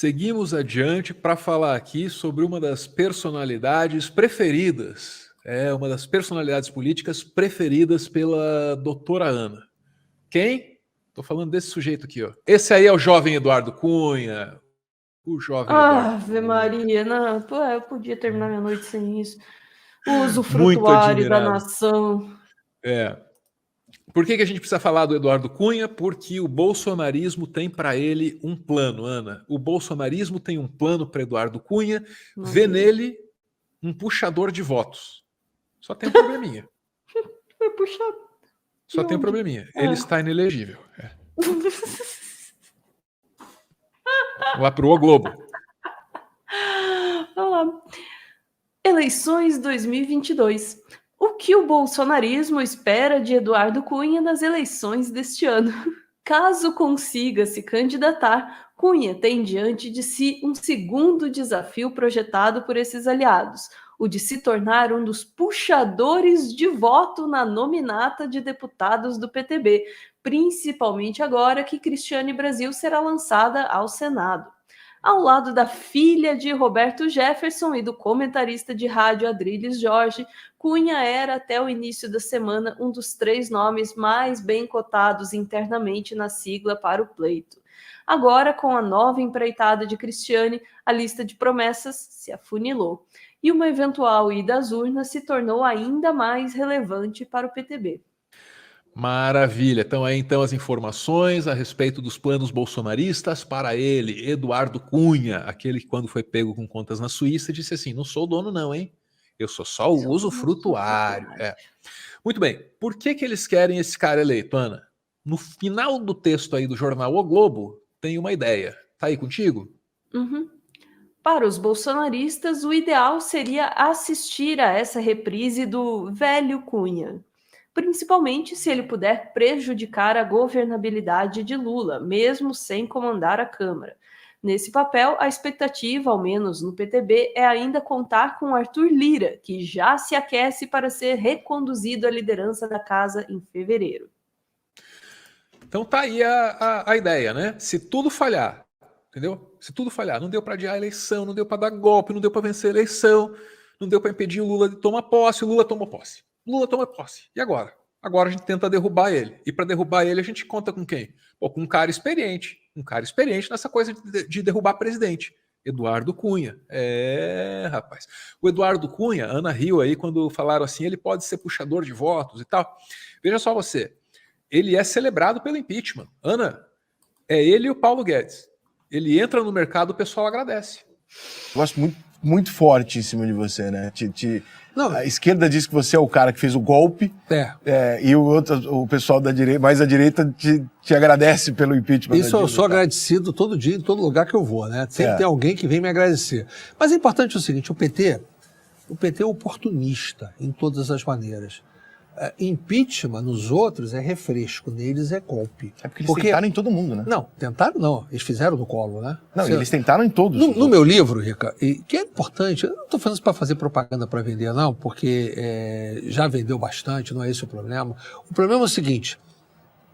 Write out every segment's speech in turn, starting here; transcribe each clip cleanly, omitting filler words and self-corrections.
Seguimos adiante para falar aqui sobre uma das personalidades preferidas, uma das personalidades políticas preferidas pela doutora Ana. Quem? Estou falando desse sujeito aqui, ó. Esse aí é o jovem Eduardo Cunha. O jovem Eduardo Ave Cunha. Maria, não, eu podia terminar minha noite sem isso. O Muito usufrutuário da admirado. nação. Por que a gente precisa falar do Eduardo Cunha? Porque o bolsonarismo tem para ele um plano, Ana. O bolsonarismo tem um plano para Eduardo Cunha, vê nele um puxador de votos. Só tem um probleminha. Vai puxar. Só tem um probleminha. Ele está inelegível. Lá pro O Globo. Olha lá. Eleições 2022. O que o bolsonarismo espera de Eduardo Cunha nas eleições deste ano? Caso consiga se candidatar, Cunha tem diante de si um segundo desafio projetado por esses aliados, o de se tornar um dos puxadores de voto na nominata de deputados do PTB, principalmente agora que Cristiane Brasil será lançada ao Senado. Ao lado da filha de Roberto Jefferson e do comentarista de rádio Adrilles Jorge, Cunha era, até o início da semana, um dos 3 nomes mais bem cotados internamente na sigla para o pleito. Agora, com a nova empreitada de Cristiane, a lista de promessas se afunilou. E uma eventual ida às urnas se tornou ainda mais relevante para o PTB. Maravilha. Então aí as informações a respeito dos planos bolsonaristas para ele, Eduardo Cunha, aquele que quando foi pego com contas na Suíça disse assim, não sou dono não, hein? Eu sou só o usufrutuário. Muito bem. Por que eles querem esse cara eleito, Ana? No final do texto aí do jornal O Globo, tem uma ideia. Tá aí contigo? Para os bolsonaristas, o ideal seria assistir a essa reprise do velho Cunha, principalmente se ele puder prejudicar a governabilidade de Lula, mesmo sem comandar a Câmara. Nesse papel, a expectativa, ao menos no PTB, é ainda contar com Arthur Lira, que já se aquece para ser reconduzido à liderança da casa em fevereiro. Então tá aí a ideia, né? Se tudo falhar, entendeu? Se tudo falhar, não deu para adiar a eleição, não deu para dar golpe, não deu para vencer a eleição, não deu para impedir o Lula de tomar posse, o Lula tomou posse. Lula toma posse. E agora? Agora a gente tenta derrubar ele. E para derrubar ele a gente conta com quem? Pô, com um cara experiente nessa coisa de derrubar presidente. Eduardo Cunha. Rapaz. O Eduardo Cunha, Ana riu aí quando falaram assim, ele pode ser puxador de votos e tal. Veja só você, ele é celebrado pelo impeachment. Ana, é ele e o Paulo Guedes. Ele entra no mercado, o pessoal agradece. Gosto muito forte em cima de você, né? A esquerda diz que você é o cara que fez o golpe, e o pessoal da direita, mais à direita, te agradece pelo impeachment. Isso eu sou agradecido todo dia, em todo lugar que eu vou, né? Sempre tem alguém que vem me agradecer. Mas é importante o seguinte, o PT é oportunista em todas as maneiras. Impeachment nos outros é refresco, neles é golpe. É porque eles tentaram em todo mundo, né? Não, tentaram não, eles fizeram no colo, né? Não, eles tentaram em todos. No meu livro, Rica, que é importante, eu não estou falando isso para fazer propaganda para vender não, porque já vendeu bastante, não é esse o problema. O problema é o seguinte,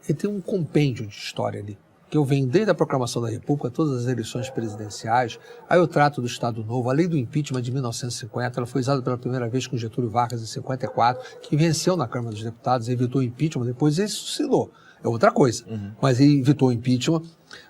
ele tem um compêndio de história ali, que eu venho desde a proclamação da República, todas as eleições presidenciais, aí eu trato do Estado Novo, a lei do impeachment de 1950, ela foi usada pela primeira vez com Getúlio Vargas em 54, que venceu na Câmara dos Deputados, evitou o impeachment, depois ele suscitou, é outra coisa, mas ele evitou o impeachment,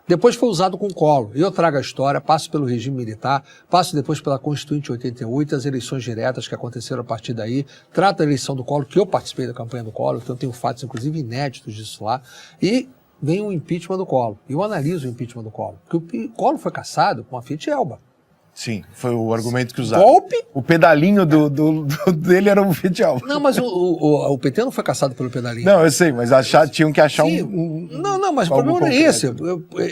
depois foi usado com o Collor, eu trago a história, passo pelo regime militar, passo depois pela Constituinte 88, as eleições diretas que aconteceram a partir daí, trato a eleição do Collor, que eu participei da campanha do Collor, então eu tenho fatos inclusive inéditos disso lá, e vem o impeachment do Collor. Eu analiso o impeachment do Collor. Porque o Collor foi caçado com a Fiat Elba. Sim, foi o argumento que usaram. Golpe? O pedalinho dele era o Fiat Elba. Não, mas o PT não foi caçado pelo pedalinho. Não, eu sei, mas tinham que achar Não, mas o problema não é esse.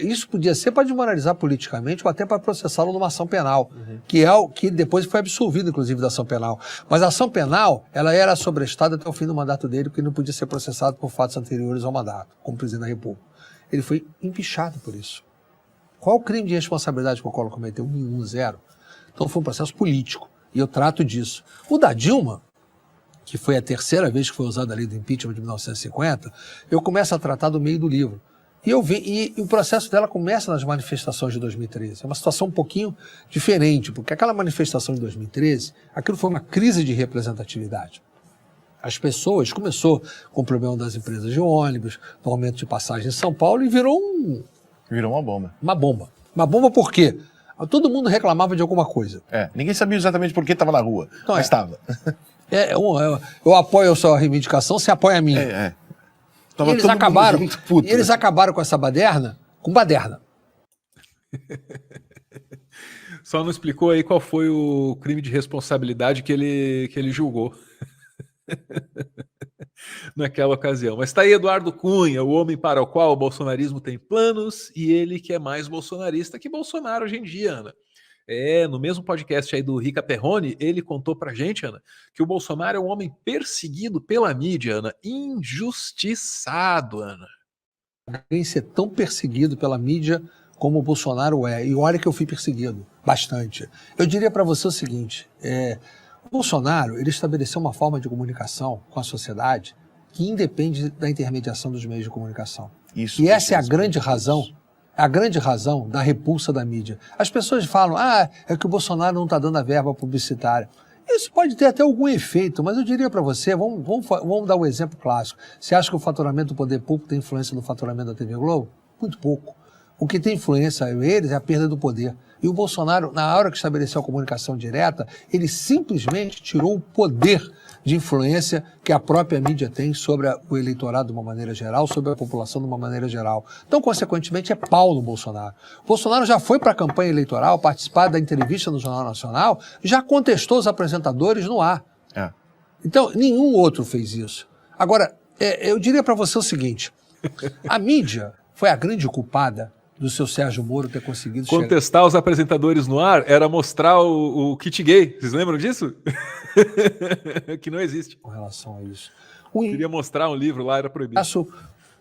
Isso podia ser para desmoralizar politicamente ou até para processá-lo numa ação penal, que é o que depois foi absolvido, inclusive, da ação penal. Mas a ação penal, ela era sobrestada até o fim do mandato dele, porque ele não podia ser processado por fatos anteriores ao mandato, como presidente da República. Ele foi empichado por isso. Qual o crime de responsabilidade que o Collor cometeu? Nenhum, zero. Então foi um processo político, e eu trato disso. O da Dilma, que foi a terceira vez que foi usada a lei do impeachment de 1950, eu começo a tratar do meio do livro. E o processo dela começa nas manifestações de 2013. É uma situação um pouquinho diferente, porque aquela manifestação de 2013, aquilo foi uma crise de representatividade. As pessoas, começou com o problema das empresas de ônibus, no aumento de passagem em São Paulo, e virou uma bomba. Uma bomba. Uma bomba por quê? Todo mundo reclamava de alguma coisa. Ninguém sabia exatamente por que estava na rua, mas estava. Eu apoio a sua reivindicação, você apoia a minha. E eles acabaram com essa baderna, com baderna. Só não explicou aí qual foi o crime de responsabilidade que ele julgou naquela ocasião. Mas está aí Eduardo Cunha, o homem para o qual o bolsonarismo tem planos, e ele que é mais bolsonarista que Bolsonaro hoje em dia, Ana. No mesmo podcast aí do Rica Perrone, ele contou pra gente, Ana, que o Bolsonaro é um homem perseguido pela mídia, Ana, injustiçado, Ana. Ninguém ser tão perseguido pela mídia como o Bolsonaro é. E olha que eu fui perseguido, bastante. Eu diria para você o seguinte, o Bolsonaro, ele estabeleceu uma forma de comunicação com a sociedade que independe da intermediação dos meios de comunicação. E essa é a grande razão da repulsa da mídia. As pessoas falam, é que o Bolsonaro não está dando a verba publicitária. Isso pode ter até algum efeito, mas eu diria para você, vamos dar um exemplo clássico. Você acha que o faturamento do poder público tem influência no faturamento da TV Globo? Muito pouco. O que tem influência eles é a perda do poder. E o Bolsonaro, na hora que estabeleceu a comunicação direta, ele simplesmente tirou o poder de influência que a própria mídia tem sobre o eleitorado de uma maneira geral, sobre a população de uma maneira geral. Então, consequentemente, é pau no Bolsonaro. O Bolsonaro já foi para a campanha eleitoral, participar da entrevista no Jornal Nacional, já contestou os apresentadores no ar. Então, nenhum outro fez isso. Agora, eu diria para você o seguinte, a mídia foi a grande culpada do seu Sérgio Moro ter conseguido contestar os apresentadores no ar era mostrar o kit gay. Vocês lembram disso? Que não existe. Com relação a isso. Queria mostrar um livro lá, era proibido. O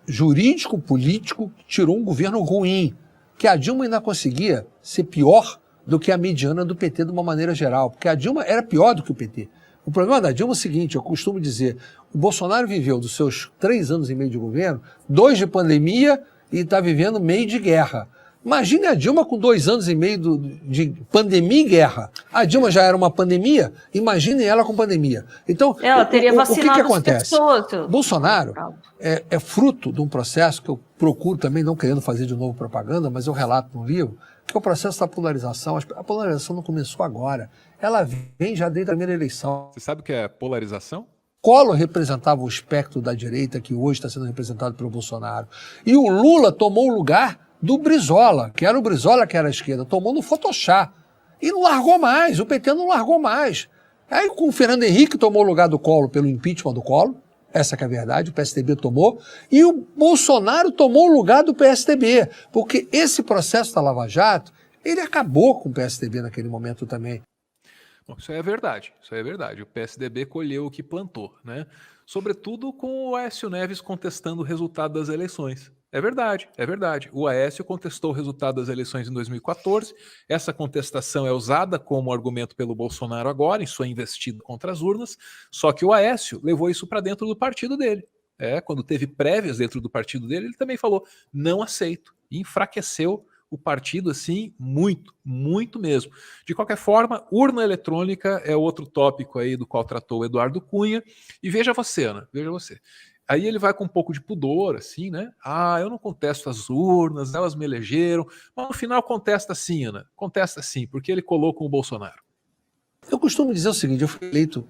jurídico, político, tirou um governo ruim, que a Dilma ainda conseguia ser pior do que a mediana do PT de uma maneira geral, porque a Dilma era pior do que o PT. O problema da Dilma é o seguinte, eu costumo dizer, o Bolsonaro viveu dos seus 3 anos e meio de governo, 2 de pandemia e está vivendo meio de guerra. Imagine a Dilma com 2 anos e meio de pandemia e guerra. A Dilma já era uma pandemia, imagine ela com pandemia. Então, ela teria vacinado o que acontece? Pessoas. Bolsonaro é fruto de um processo que eu procuro também, não querendo fazer de novo propaganda, mas eu relato no livro, que é o processo da polarização. A polarização não começou agora. Ela vem já desde a primeira eleição. Você sabe o que é polarização? Collor representava o espectro da direita que hoje está sendo representado pelo Bolsonaro. E o Lula tomou o lugar do Brizola, que era o Brizola que era a esquerda, tomou no Photoshop. E não largou mais, o PT não largou mais. Aí com o Fernando Henrique tomou o lugar do Collor pelo impeachment do Collor, essa que é a verdade, o PSDB tomou, e o Bolsonaro tomou o lugar do PSDB, porque esse processo da Lava Jato, ele acabou com o PSDB naquele momento também. Bom, isso é verdade. O PSDB colheu o que plantou, né? Sobretudo com o Aécio Neves contestando o resultado das eleições. É verdade. O Aécio contestou o resultado das eleições em 2014. Essa contestação é usada como argumento pelo Bolsonaro agora, em sua investida contra as urnas, só que o Aécio levou isso para dentro do partido dele. Quando teve prévias dentro do partido dele, ele também falou, não aceito, e enfraqueceu o partido, assim, muito, muito mesmo. De qualquer forma, urna eletrônica é outro tópico aí do qual tratou o Eduardo Cunha. E veja você, Ana, veja você. Aí ele vai com um pouco de pudor, assim, né? Eu não contesto as urnas, elas me elegeram. Mas no final contesta sim, Ana. Contesta sim, porque ele colou com o Bolsonaro. Eu costumo dizer o seguinte, eu fui eleito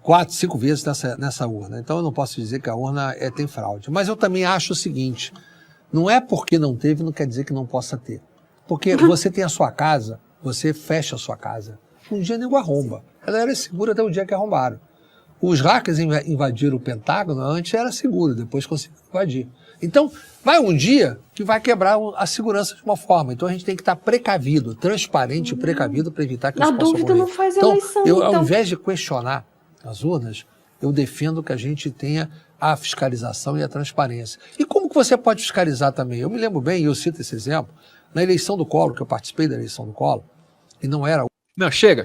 4, 5 vezes nessa urna. Então eu não posso dizer que a urna tem fraude. Mas eu também acho o seguinte... Não é porque não teve, não quer dizer que não possa ter. Porque você tem a sua casa, você fecha a sua casa. Um dia nego arromba. Ela era segura até o dia que arrombaram. Os hackers invadiram o Pentágono, antes era seguro, depois conseguiram invadir. Então, vai um dia que vai quebrar a segurança de uma forma. Então a gente tem que estar precavido, transparente e precavido para evitar que isso possa ocorrer. Na dúvida não faz eleição, então. Ao invés de questionar as urnas, eu defendo que a gente tenha a fiscalização e a transparência. E como que você pode fiscalizar também? Eu me lembro bem, e eu cito esse exemplo, na eleição do Collor, que eu participei da eleição do Collor, e não era... Não, chega.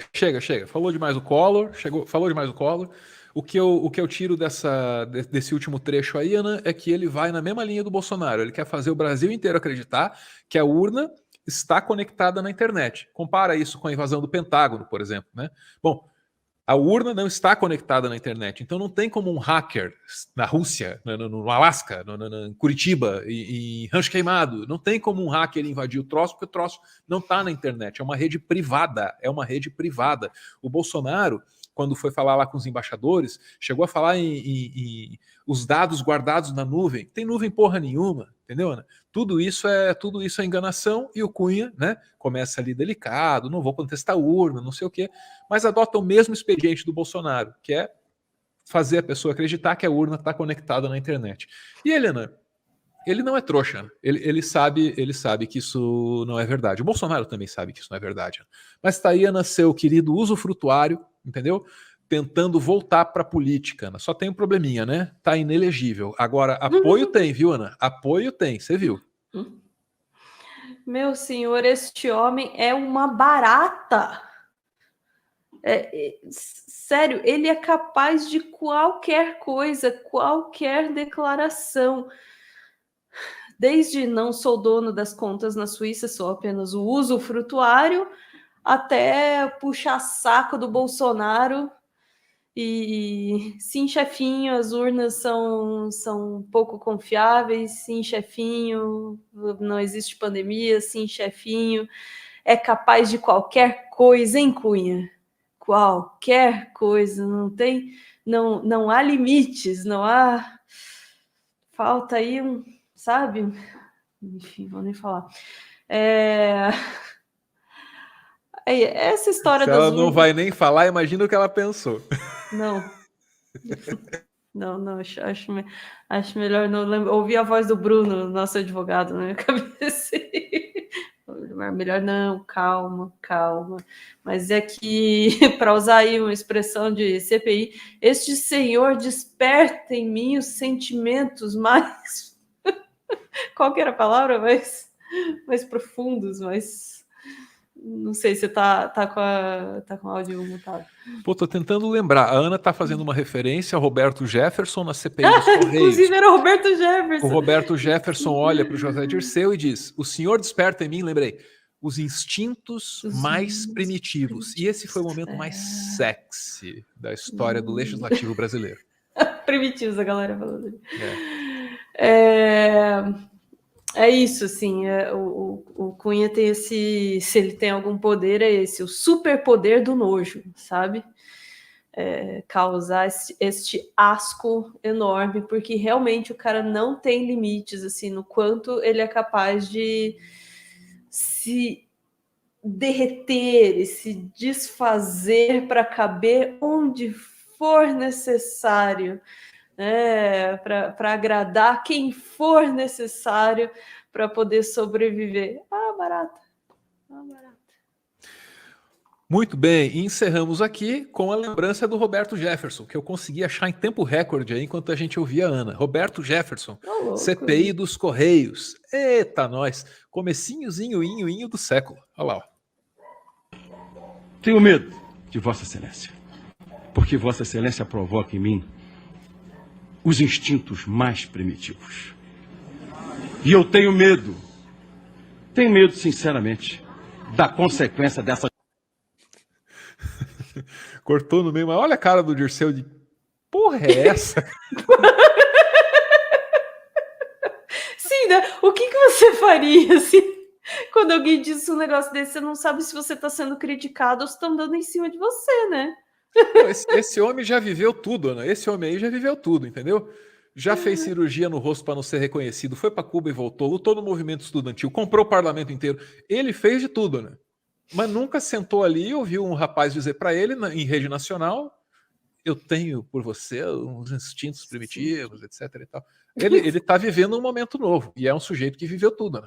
Falou demais o Collor, falou demais o Collor. O que eu tiro desse último trecho aí, Ana, é que ele vai na mesma linha do Bolsonaro. Ele quer fazer o Brasil inteiro acreditar que a urna está conectada na internet. Compara isso com a invasão do Pentágono, por exemplo, né? Bom, a urna não está conectada na internet, então não tem como um hacker na Rússia, no Alasca, em Curitiba, em Rancho Queimado, não tem como um hacker invadir o troço, porque o troço não está na internet, é uma rede privada, O Bolsonaro, quando foi falar lá com os embaixadores, chegou a falar em os dados guardados na nuvem. Tem nuvem porra nenhuma, entendeu, Ana? Tudo isso é enganação, e o Cunha, né, começa ali delicado, não vou contestar a urna, não sei o quê, mas adota o mesmo expediente do Bolsonaro, que é fazer a pessoa acreditar que a urna está conectada na internet. E Helena, ele não é trouxa, ele sabe que isso não é verdade. O Bolsonaro também sabe que isso não é verdade. Mas está aí, Ana, seu querido usufrutuário, entendeu? Tentando voltar para a política. Ana. Só tem um probleminha, né? Tá inelegível. Agora, apoio tem, viu, Ana? Apoio tem, você viu. Meu senhor, este homem é uma barata. Sério, ele é capaz de qualquer coisa, qualquer declaração. Desde não sou dono das contas na Suíça, sou apenas o usufrutuário, até puxar saco do Bolsonaro. E sim, chefinho, as urnas são pouco confiáveis, sim, chefinho, não existe pandemia, sim, chefinho, é capaz de qualquer coisa, hein, Cunha? Qualquer coisa, não há limites, não há... Falta aí sabe? Enfim, vou nem falar. Essa história das urnas... Se ela não vai nem falar, imagina o que ela pensou. Não, acho melhor não lembrar. Ouvir a voz do Bruno, nosso advogado, na minha cabeça. Melhor não, calma. Mas é que, para usar aí uma expressão de CPI, este senhor desperta em mim os sentimentos mais... Qual que era a palavra? Mais profundos, mais... Não sei se tá com o áudio mutado. Pô, tô tentando lembrar. A Ana tá fazendo uma referência ao Roberto Jefferson na CPI dos Correios. Inclusive era o Roberto Jefferson. O Roberto Jefferson olha para o José Dirceu e diz: o senhor desperta em mim, lembrei, os instintos mais primitivos. E esse foi o momento mais sexy da história do legislativo brasileiro. Primitivos, a galera falando. É isso, assim, o Cunha tem esse, se ele tem algum poder, é esse, o superpoder do nojo, sabe? Causar este asco enorme, porque realmente o cara não tem limites, assim, no quanto ele é capaz de se derreter e se desfazer para caber onde for necessário, para agradar quem for necessário para poder sobreviver. Barata. Muito bem, e encerramos aqui com a lembrança do Roberto Jefferson, que eu consegui achar em tempo recorde aí enquanto a gente ouvia a Ana. Roberto Jefferson, CPI dos Correios. Eita, nós! Comecinhozinho do século. Olha lá. Ó. Tenho medo de Vossa Excelência, porque Vossa Excelência provoca em mim os instintos mais primitivos. E eu tenho medo, sinceramente, da consequência dessa... Cortou no meio, mas olha a cara do Dirceu de... Porra é essa? Sim, né? O que você faria, assim, quando alguém diz um negócio desse? Você não sabe se você está sendo criticado ou se estão dando em cima de você, né? Esse homem já viveu tudo, Ana. Esse homem aí já viveu tudo, entendeu? Já fez cirurgia no rosto para não ser reconhecido, foi para Cuba e voltou, lutou no movimento estudantil, comprou o parlamento inteiro. Ele fez de tudo, né? Mas nunca sentou ali e ouviu um rapaz dizer para ele, em rede nacional, eu tenho por você uns instintos primitivos, etc. E tal. Ele tá vivendo um momento novo, e é um sujeito que viveu tudo, né?